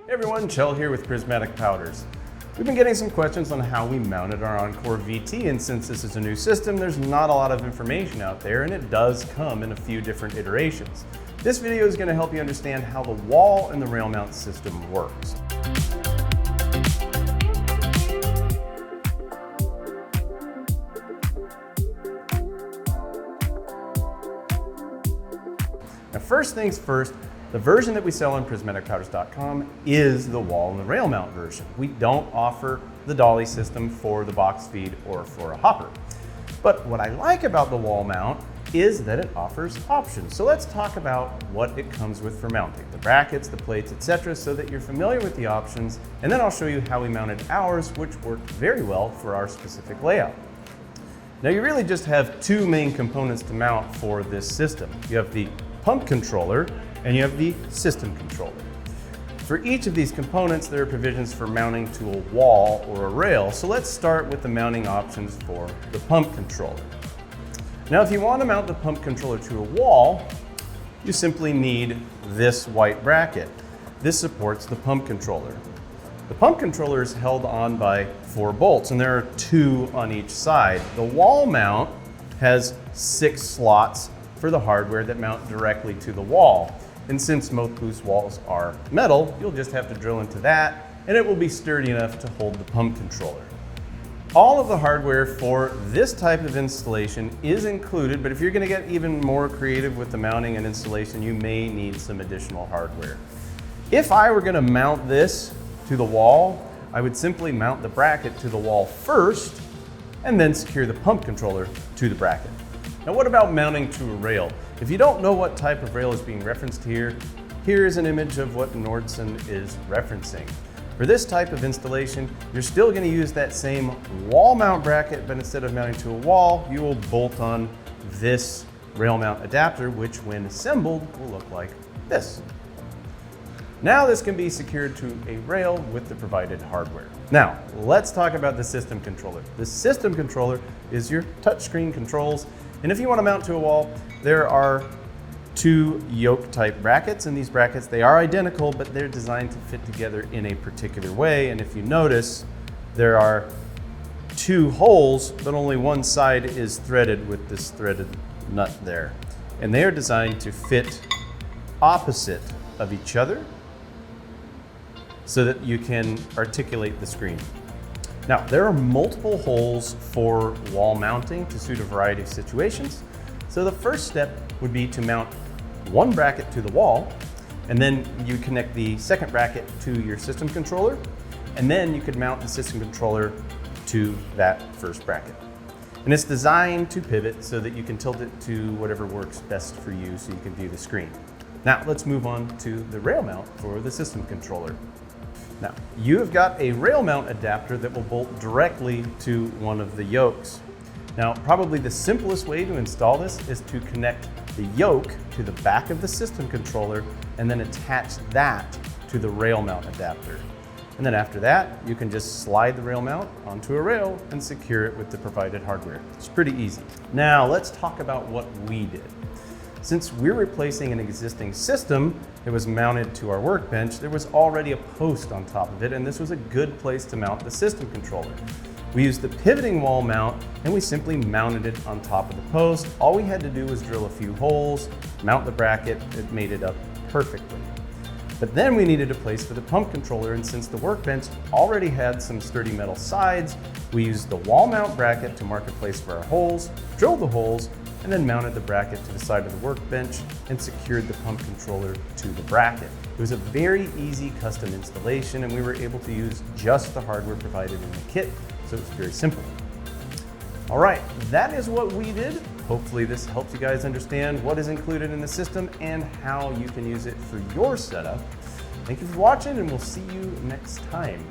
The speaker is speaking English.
Hey everyone, Chell here with Prismatic Powders. We've been getting some questions on how we mounted our Encore VT, and since this is a new system, there's not a lot of information out there, and it does come in a few different iterations. This video is going to help you understand how the wall and the rail mount system works. Now, first things first, the version that we sell on prismaticpowders.com is the wall and the rail mount version. We don't offer the dolly system for the box feed or for a hopper. But what I like about the wall mount is that it offers options. So let's talk about what it comes with for mounting, the brackets, the plates, etc., so that you're familiar with the options, and then I'll show you how we mounted ours, which worked very well for our specific layout. Now you really just have two main components to mount for this system. You have the pump controller and you have the system controller. For each of these components, there are provisions for mounting to a wall or a rail. So let's start with the mounting options for the pump controller. Now, if you want to mount the pump controller to a wall, you simply need this white bracket. This supports the pump controller. The pump controller is held on by 4 bolts, and there are 2 on each side. The wall mount has 6 slots for the hardware that mount directly to the wall. And since most boost walls are metal, you'll just have to drill into that, and it will be sturdy enough to hold the pump controller. All of the hardware for this type of installation is included, but if you're going to get even more creative with the mounting and installation, you may need some additional hardware. If I were going to mount this to the wall, I would simply mount the bracket to the wall first, and then secure the pump controller to the bracket. Now, what about mounting to a rail? If you don't know what type of rail is being referenced here, here is an image of what Nordson is referencing. For this type of installation, you're still going to use that same wall mount bracket, but instead of mounting to a wall, you will bolt on this rail mount adapter, which when assembled will look like this. Now this can be secured to a rail with the provided hardware. Now, let's talk about the system controller. The system controller is your touchscreen controls. And if you want to mount to a wall, there are 2 yoke type brackets, and these brackets, they are identical, but they're designed to fit together in a particular way. And if you notice, there are 2 holes, but only one side is threaded with this threaded nut there. And they are designed to fit opposite of each other so that you can articulate the screen. Now, there are multiple holes for wall mounting to suit a variety of situations. So the first step would be to mount one bracket to the wall, and then you connect the second bracket to your system controller, and then you could mount the system controller to that first bracket. And it's designed to pivot so that you can tilt it to whatever works best for you so you can view the screen. Now, let's move on to the rail mount for the system controller. Now, you have got a rail mount adapter that will bolt directly to one of the yokes. Now, probably the simplest way to install this is to connect the yoke to the back of the system controller and then attach that to the rail mount adapter. And then after that, you can just slide the rail mount onto a rail and secure it with the provided hardware. It's pretty easy. Now, let's talk about what we did. Since we're replacing an existing system that was mounted to our workbench, there was already a post on top of it, and this was a good place to mount the system controller. We used the pivoting wall mount, and we simply mounted it on top of the post. All we had to do was drill a few holes, mount the bracket, it made it up perfectly. But then we needed a place for the pump controller, and since the workbench already had some sturdy metal sides, we used the wall mount bracket to mark a place for our holes, drilled the holes, and then mounted the bracket to the side of the workbench and secured the pump controller to the bracket. It was a very easy custom installation, and we were able to use just the hardware provided in the kit, so it's very simple. All right, that is what we did. Hopefully this helps you guys understand what is included in the system and how you can use it for your setup. Thank you for watching, and we'll see you next time.